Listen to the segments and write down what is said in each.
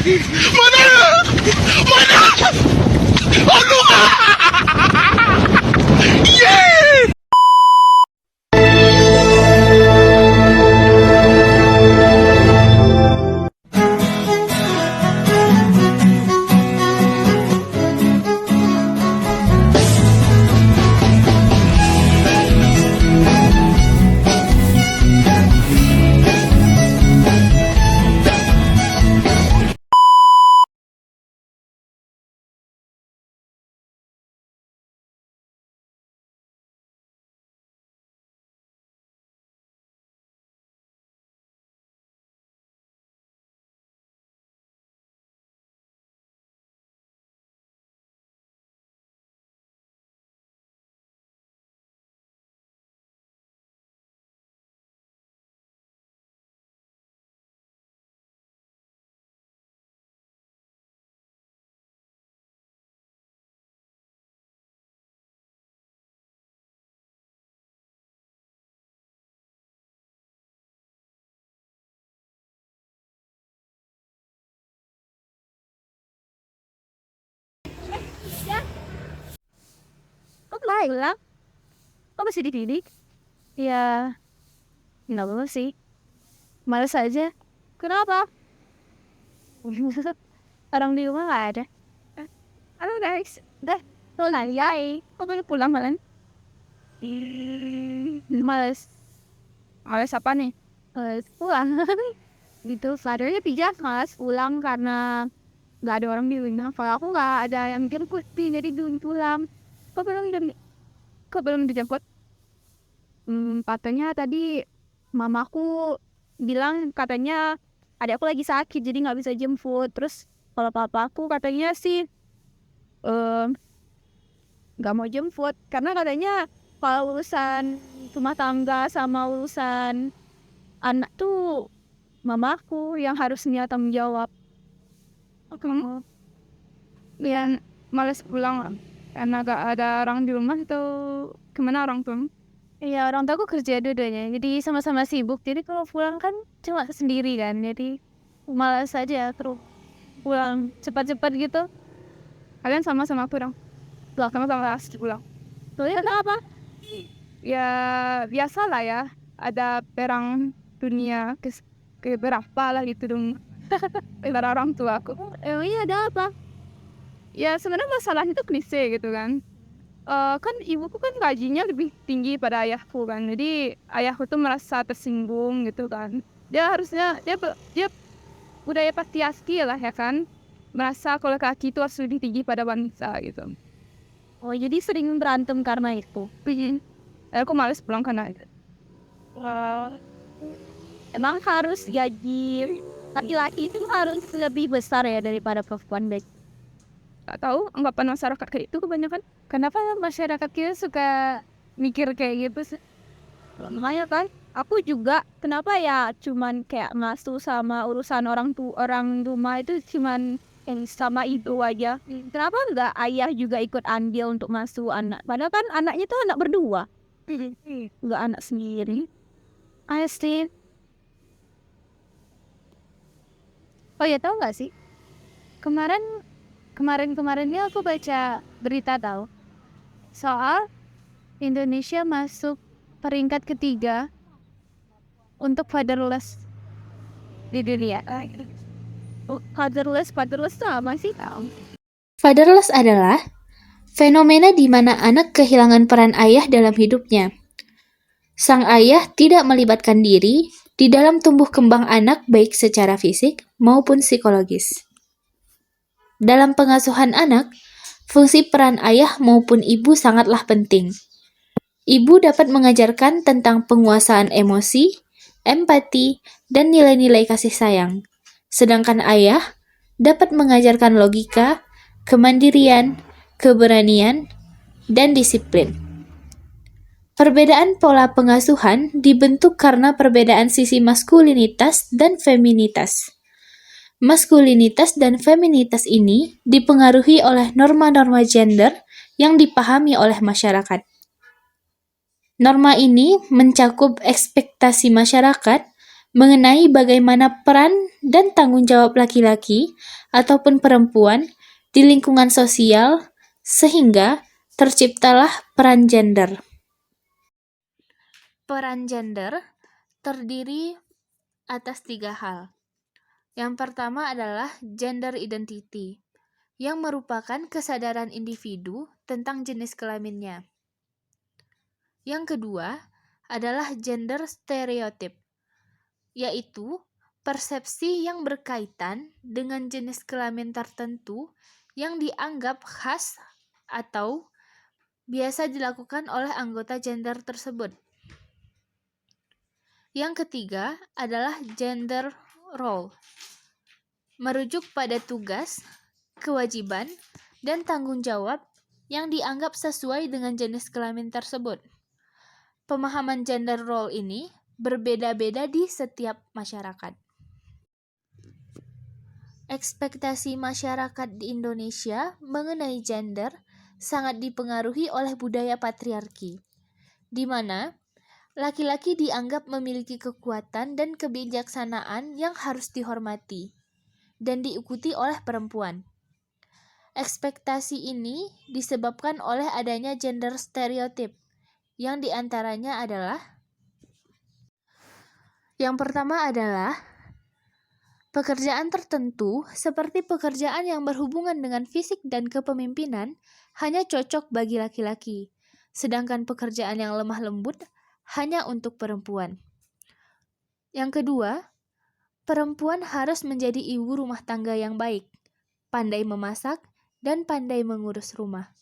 Mana? Mana? Aduh! Yeay! Kok kemarin bilang? Kok masih dididik? Ya, nggak apa sih. Males aja. Kenapa? Orang di rumah nggak ada. Halo guys, udah selesai. Kok baru pulang malam? Males. Males apa nih? Males pulang. Gitu, fathernya pijak males pulang karena nggak ada orang di rumah. Kalau aku nggak ada yang jemput, jadi belum pulang. Kok belum dijemput? Katanya tadi mamaku bilang katanya adekku lagi sakit jadi nggak bisa jemput. Terus kalau papaku katanya sih em, nggak mau jemput karena katanya kalau urusan rumah tangga sama urusan anak tuh mamaku yang harusnya tanggung jawab. Kamu yang males pulang karena gak ada orang di rumah atau kemana orang tuh? Iya, orang tua aku kerja dua-duanya, jadi sama-sama sibuk. Jadi kalau pulang kan cuma sendiri kan, jadi malas aja terus pulang cepat-cepat gitu. Kalian sama-sama pulang? Tuh, sama-sama pulang. Tuh ya kenapa? Ya biasa lah ya, ada perang dunia ke berapa lah gitu dong. Antara orang tua aku. Iya ada apa? Ya sebenarnya masalahnya itu klise gitu kan. Kan ibuku kan gajinya lebih tinggi pada ayahku kan, jadi ayahku tuh merasa tersinggung gitu kan. Dia harusnya dia budaya patriarki lah ya kan, merasa kalau laki itu harus lebih tinggi pada wanita gitu. Oh jadi sering berantem karena itu? Aku males pulang karena itu. Emang harus gaji laki-laki itu harus lebih besar ya daripada perempuan? Gak tahu, anggapan masyarakat kayak itu kebanyakan. Kenapa masyarakat kita suka mikir kayak gitu sih? Makanya kan, aku juga kenapa ya cuman kayak ngasuh sama urusan orang rumah itu cuman yang sama ibu aja. Kenapa enggak ayah juga ikut andil untuk ngasuh anak? Padahal kan anaknya tuh anak berdua, enggak anak sendiri. I see. Oh ya tahu nggak sih? Kemarin kemarinnya aku baca berita tahu soal Indonesia masuk peringkat ketiga untuk fatherless di dunia. Fatherless itu apa sih? Fatherless adalah fenomena di mana anak kehilangan peran ayah dalam hidupnya. Sang ayah tidak melibatkan diri di dalam tumbuh kembang anak baik secara fisik maupun psikologis. Dalam pengasuhan anak, fungsi peran ayah maupun ibu sangatlah penting. Ibu dapat mengajarkan tentang penguasaan emosi, empati, dan nilai-nilai kasih sayang. Sedangkan ayah dapat mengajarkan logika, kemandirian, keberanian, dan disiplin. Perbedaan pola pengasuhan dibentuk karena perbedaan sisi maskulinitas dan feminitas. Maskulinitas dan feminitas ini dipengaruhi oleh norma-norma gender yang dipahami oleh masyarakat. Norma ini mencakup ekspektasi masyarakat mengenai bagaimana peran dan tanggung jawab laki-laki ataupun perempuan di lingkungan sosial, sehingga terciptalah peran gender. Peran gender terdiri atas 3 hal. Yang pertama adalah gender identity, yang merupakan kesadaran individu tentang jenis kelaminnya. Yang kedua adalah gender stereotype, yaitu persepsi yang berkaitan dengan jenis kelamin tertentu yang dianggap khas atau biasa dilakukan oleh anggota gender tersebut. Yang ketiga adalah gender role, merujuk pada tugas, kewajiban, dan tanggung jawab yang dianggap sesuai dengan jenis kelamin tersebut. Pemahaman gender role ini berbeda-beda di setiap masyarakat. Ekspektasi masyarakat di Indonesia mengenai gender sangat dipengaruhi oleh budaya patriarki, di mana laki-laki dianggap memiliki kekuatan dan kebijaksanaan yang harus dihormati dan diikuti oleh perempuan. Ekspektasi ini disebabkan oleh adanya gender stereotype, yang diantaranya adalah: yang pertama adalah pekerjaan tertentu seperti pekerjaan yang berhubungan dengan fisik dan kepemimpinan hanya cocok bagi laki-laki, sedangkan pekerjaan yang lemah lembut hanya untuk perempuan. Yang kedua, perempuan harus menjadi ibu rumah tangga yang baik, pandai memasak, dan pandai mengurus rumah.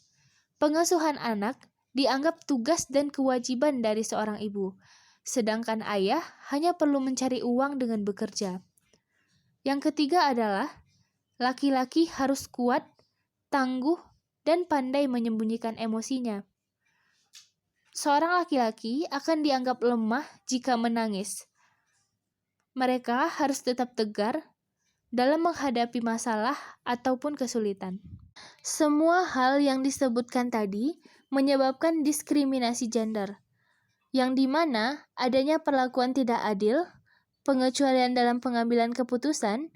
Pengasuhan anak dianggap tugas dan kewajiban dari seorang ibu, sedangkan ayah hanya perlu mencari uang dengan bekerja. Yang ketiga adalah laki-laki harus kuat, tangguh, dan pandai menyembunyikan emosinya. Seorang laki-laki akan dianggap lemah jika menangis. Mereka harus tetap tegar dalam menghadapi masalah ataupun kesulitan. Semua hal yang disebutkan tadi menyebabkan diskriminasi gender, yang dimana adanya perlakuan tidak adil, pengecualian dalam pengambilan keputusan,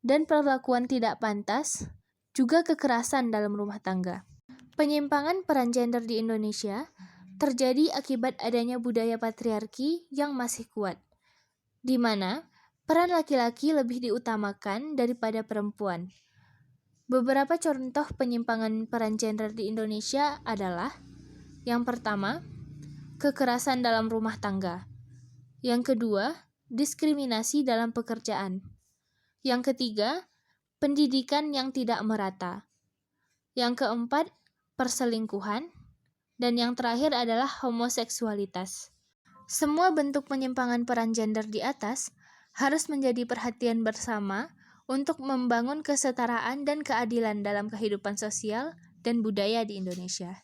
dan perlakuan tidak pantas, juga kekerasan dalam rumah tangga. Penyimpangan peran gender di Indonesia terjadi akibat adanya budaya patriarki yang masih kuat, di mana peran laki-laki lebih diutamakan daripada perempuan. Beberapa contoh penyimpangan peran gender di Indonesia adalah: yang pertama, kekerasan dalam rumah tangga. Yang kedua, diskriminasi dalam pekerjaan. Yang ketiga, pendidikan yang tidak merata. Yang keempat, perselingkuhan. Dan yang terakhir adalah homoseksualitas. Semua bentuk penyimpangan peran gender di atas harus menjadi perhatian bersama untuk membangun kesetaraan dan keadilan dalam kehidupan sosial dan budaya di Indonesia.